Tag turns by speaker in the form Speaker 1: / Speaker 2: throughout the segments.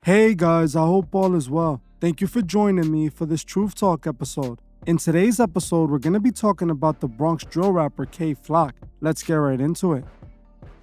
Speaker 1: Hey guys, I hope all is well. Thank you for joining me for this Truth Talk episode. In today's episode, we're going to be talking about the Bronx drill rapper Kay Flock. Let's get right into it.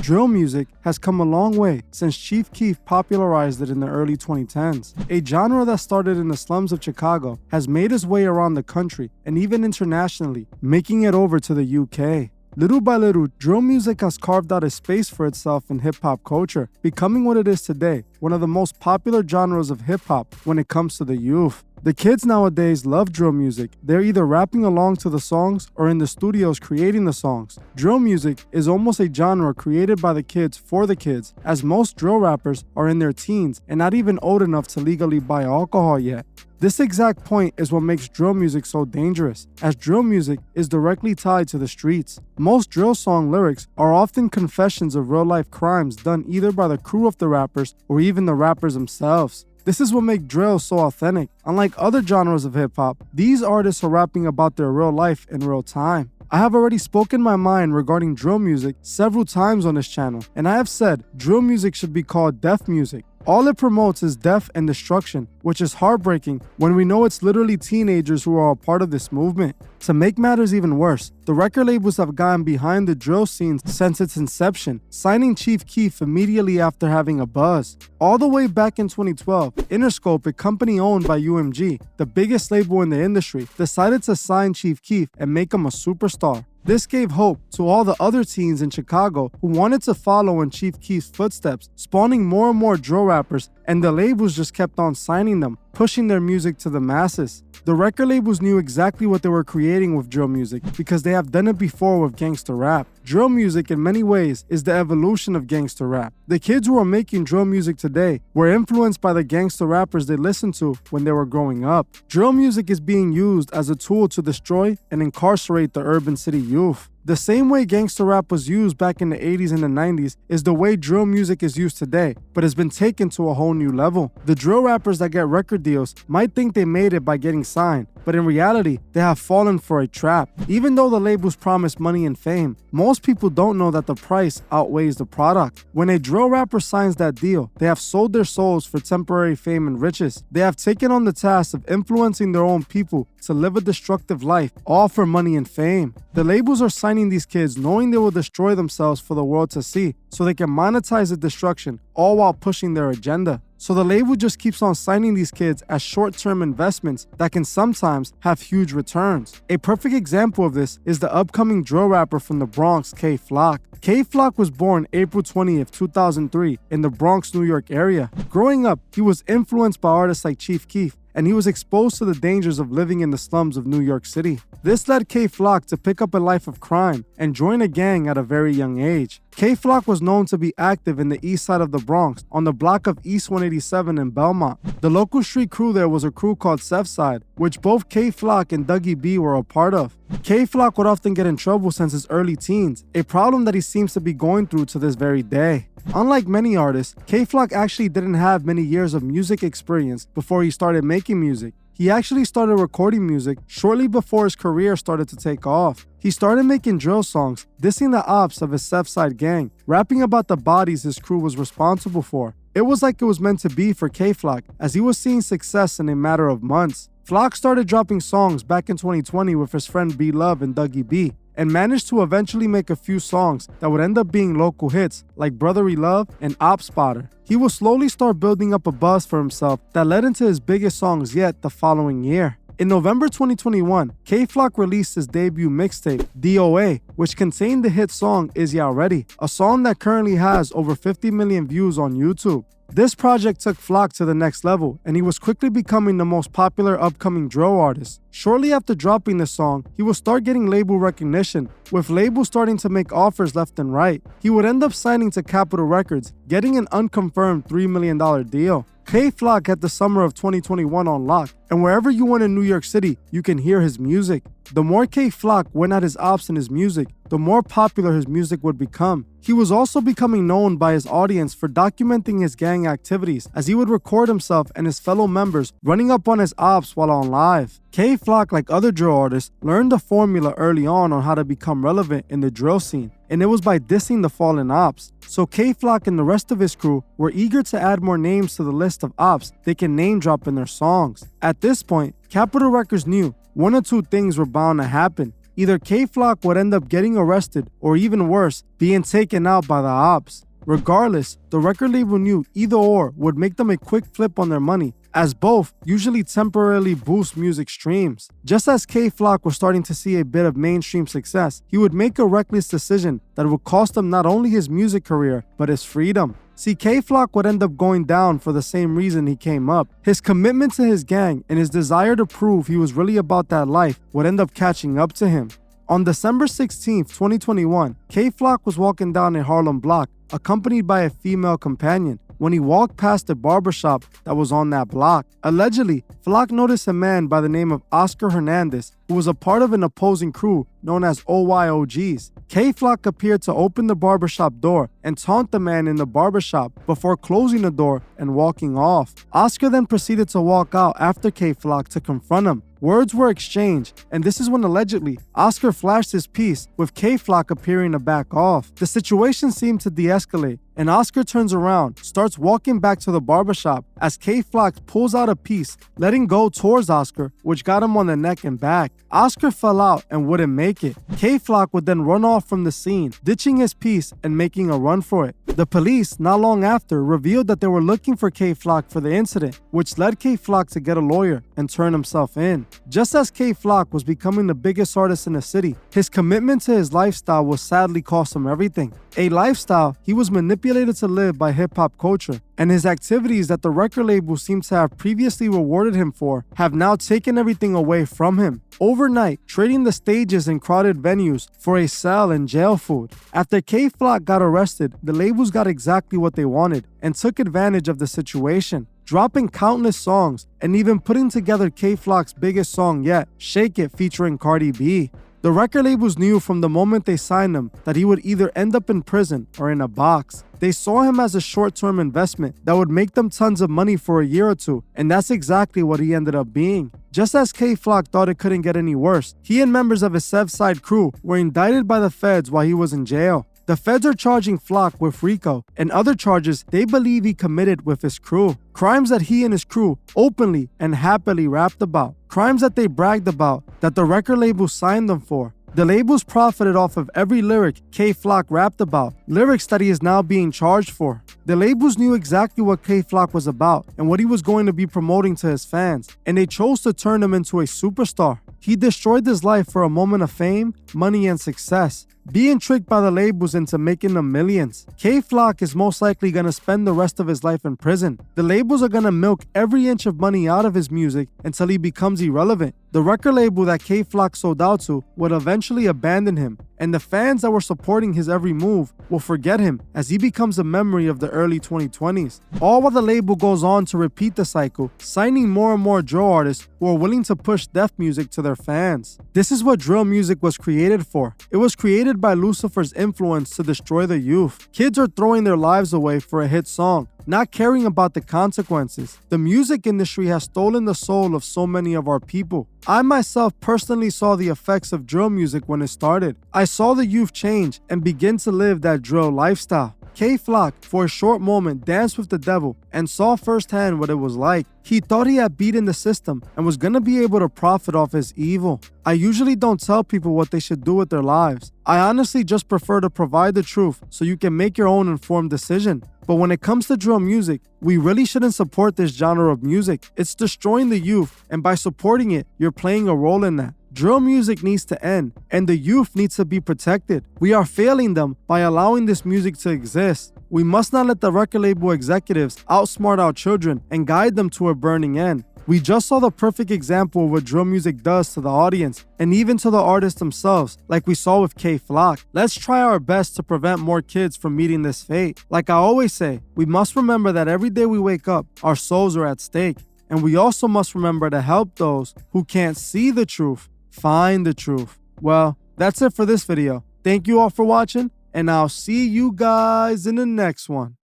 Speaker 1: Drill music has come a long way since Chief Keef popularized it in the early 2010s. A genre that started in the slums of Chicago has made its way around the country and even internationally, making it over to the UK. Little by little, drill music has carved out a space for itself in hip-hop culture, becoming what it is today, one of the most popular genres of hip-hop when it comes to the youth. The kids nowadays love drill music. They're either rapping along to the songs or in the studios creating the songs. Drill music is almost a genre created by the kids for the kids, as most drill rappers are in their teens and not even old enough to legally buy alcohol yet. This exact point is what makes drill music so dangerous, as drill music is directly tied to the streets. Most drill song lyrics are often confessions of real-life crimes done either by the crew of the rappers or even the rappers themselves. This is what makes drill so authentic. Unlike other genres of hip-hop, these artists are rapping about their real life in real time. I have already spoken my mind regarding drill music several times on this channel, and I have said drill music should be called death music. All it promotes is death and destruction, which is heartbreaking when we know it's literally teenagers who are a part of this movement. To make matters even worse, the record labels have gotten behind the drill scene since its inception, signing Chief Keef immediately after having a buzz. All the way back in 2012, Interscope, a company owned by UMG, the biggest label in the industry, decided to sign Chief Keef and make him a superstar. This gave hope to all the other teens in Chicago who wanted to follow in Chief Keef's footsteps, spawning more and more drill rappers, and the labels just kept on signing them, pushing their music to the masses. The record labels knew exactly what they were creating with drill music because they have done it before with gangster rap. Drill music in many ways is the evolution of gangster rap. The kids who are making drill music today were influenced by the gangster rappers they listened to when they were growing up. Drill music is being used as a tool to destroy and incarcerate the urban city youth. The same way gangster rap was used back in the 80s and the 90s is the way drill music is used today, but has been taken to a whole new level. The drill rappers that get record deals might think they made it by getting signed, but in reality, they have fallen for a trap. Even though the labels promise money and fame, most people don't know that the price outweighs the product. When a drill rapper signs that deal, they have sold their souls for temporary fame and riches. They have taken on the task of influencing their own people to live a destructive life, all for money and fame. The labels are signing these kids knowing they will destroy themselves for the world to see, so they can monetize the destruction, all while pushing their agenda. So the label just keeps on signing these kids as short-term investments that can sometimes have huge returns. A perfect example of this is the upcoming drill rapper from the Bronx, Kay Flock. Kay Flock was born April 20th, 2003 in the Bronx, New York area. Growing up, he was influenced by artists like Chief Keef, and he was exposed to the dangers of living in the slums of New York City. This led Kay Flock to pick up a life of crime and join a gang at a very young age. Kay Flock was known to be active in the east side of the Bronx, on the block of East 187 in Belmont. The local street crew there was a crew called Southside, which both Kay Flock and Dougie B were a part of. Kay Flock would often get in trouble since his early teens, a problem that he seems to be going through to this very day. Unlike many artists, Kay Flock actually didn't have many years of music experience before he started making music. He actually started recording music shortly before his career started to take off. He started making drill songs, dissing the ops of his Southside gang, rapping about the bodies his crew was responsible for. It was like it was meant to be for Kay Flock, as he was seeing success in a matter of months. Flock started dropping songs back in 2020 with his friend B-Love and Dougie B, and managed to eventually make a few songs that would end up being local hits like Brotherly Love and Op Spotter. He will slowly start building up a buzz for himself that led into his biggest songs yet the following year. In November 2021, Kay Flock released his debut mixtape, DOA, which contained the hit song Is Ya Ready, a song that currently has over 50 million views on YouTube. This project took Flock to the next level, and he was quickly becoming the most popular upcoming drill artist. Shortly after dropping this song, he would start getting label recognition, with labels starting to make offers left and right. He would end up signing to Capitol Records, getting an unconfirmed $3 million deal. Kay Flock had the summer of 2021 on lock, and wherever you went in New York City, you can hear his music. The more Kay Flock went at his ops and his music, the more popular his music would become. He was also becoming known by his audience for documenting his gang activities, as he would record himself and his fellow members running up on his ops while on live. Kay Flock, like other drill artists, learned the formula early on how to become relevant in the drill scene. and it was by dissing the fallen ops. So K-Flock and the rest of his crew were eager to add more names to the list of ops they can name drop in their songs. At this point, Capitol Records knew one or two things were bound to happen. Either K-Flock would end up getting arrested, or even worse, being taken out by the ops. Regardless, the record label knew either or would make them a quick flip on their money, as both usually temporarily boost music streams. Just as K-Flock was starting to see a bit of mainstream success, he would make a reckless decision that would cost him not only his music career, but his freedom. See, K-Flock would end up going down for the same reason he came up. His commitment to his gang and his desire to prove he was really about that life would end up catching up to him. On December 16, 2021, K-Flock was walking down a Harlem block, accompanied by a female companion, when he walked past a barbershop that was on that block. Allegedly, Flock noticed a man by the name of Oscar Hernandez, who was a part of an opposing crew known as OYOGs. K-Flock appeared to open the barbershop door and taunt the man in the barbershop before closing the door and walking off. Oscar then proceeded to walk out after K-Flock to confront him. Words were exchanged, and this is when allegedly Oscar flashed his piece, with K-Flock appearing to back off. The situation seemed to de-escalate, and Oscar turns around, starts walking back to the barbershop as K-Flock pulls out a piece, letting go towards Oscar, which got him on the neck and back. Oscar fell out and wouldn't make it. K-Flock would then run off from the scene, ditching his piece and making a run for it. The police, not long after, revealed that they were looking for K-Flock for the incident, which led K-Flock to get a lawyer and turn himself in. Just as K-Flock was becoming the biggest artist in the city, his commitment to his lifestyle would sadly cost him everything. A lifestyle he was manipulated to live by hip-hop culture, and his activities that the record label seemed to have previously rewarded him for have now taken everything away from him. Overnight, trading the stages in crowded venues for a cell and jail food. After K-Flock got arrested, the labels got exactly what they wanted and took advantage of the situation, dropping countless songs and even putting together K-Flock's biggest song yet, Shake It featuring Cardi B. The record labels knew from the moment they signed him that he would either end up in prison or in a box. They saw him as a short-term investment that would make them tons of money for a year or two, and that's exactly what he ended up being. Just as K-Flock thought it couldn't get any worse, he and members of his Sevside crew were indicted by the feds while he was in jail. The feds are charging Flock with RICO and other charges they believe he committed with his crew. Crimes that he and his crew openly and happily rapped about. Crimes that they bragged about that the record label signed them for. The labels profited off of every lyric K-Flock rapped about, lyrics that he is now being charged for. The labels knew exactly what K-Flock was about and what he was going to be promoting to his fans, and they chose to turn him into a superstar. He destroyed his life for a moment of fame, money, and success, being tricked by the labels into making them millions. K-Flock is most likely going to spend the rest of his life in prison. The labels are going to milk every inch of money out of his music until he becomes irrelevant. The record label that K-Flock sold out to would eventually abandon him, and the fans that were supporting his every move will forget him as he becomes a memory of the early 2020s. All while the label goes on to repeat the cycle, signing more and more drill artists who are willing to push death music to their fans. This is what drill music was created for. It was created by Lucifer's influence to destroy the youth. Kids are throwing their lives away for a hit song, not caring about the consequences. The music industry has stolen the soul of so many of our people. I myself personally saw the effects of drill music when it started. I saw the youth change and begin to live that drill lifestyle. K-Flock, for a short moment, danced with the devil and saw firsthand what it was like. He thought he had beaten the system and was gonna be able to profit off his evil. I usually don't tell people what they should do with their lives. I honestly just prefer to provide the truth so you can make your own informed decision. But when it comes to drill music, we really shouldn't support this genre of music. It's destroying the youth, and by supporting it, you're playing a role in that. Drill music needs to end, and the youth needs to be protected. We are failing them by allowing this music to exist. We must not let the record label executives outsmart our children and guide them to a burning end. We just saw the perfect example of what drill music does to the audience and even to the artists themselves, like we saw with K-Flock. Let's try our best to prevent more kids from meeting this fate. Like I always say, we must remember that every day we wake up, our souls are at stake. And we also must remember to help those who can't see the truth find the truth. Well, that's it for this video. Thank you all for watching, and I'll see you guys in the next one.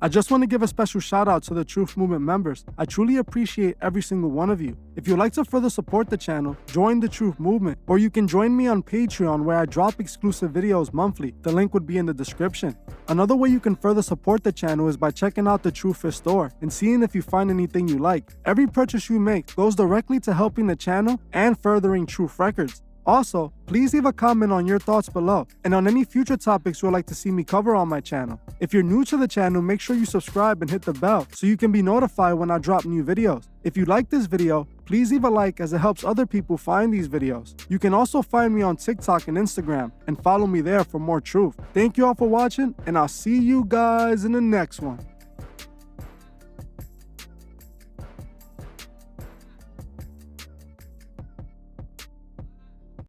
Speaker 1: I just want to give a special shout out to the Truth Movement members. I truly appreciate every single one of you. If you'd like to further support the channel, join the Truth Movement, or you can join me on Patreon where I drop exclusive videos monthly. The link would be in the description. Another way you can further support the channel is by checking out the Truthfist store and seeing if you find anything you like. Every purchase you make goes directly to helping the channel and furthering Truth Records. Also, please leave a comment on your thoughts below and on any future topics you would like to see me cover on my channel. If you're new to the channel, make sure you subscribe and hit the bell so you can be notified when I drop new videos. If you like this video, please leave a like as it helps other people find these videos. You can also find me on TikTok and Instagram and follow me there for more truth. Thank you all for watching, and I'll see you guys in the next one.